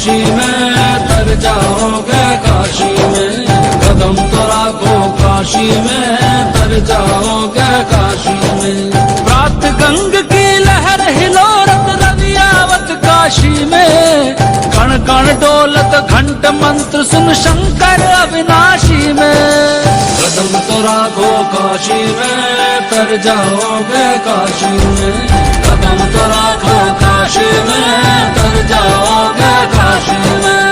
काशी में, तर जाओगे काशी में। कदम तो राखो काशी में, तर जाओगे काशी में। प्रात गंग की लहर हिलोरत रवियावत काशी में। कण कण डोलत घंट मंत्र सुन शंकर अविनाशी में। कदम तो राखो काशी में, तर जाओगे काशी में। कदम तो राखो काशी में, तर जाओगे काशी में।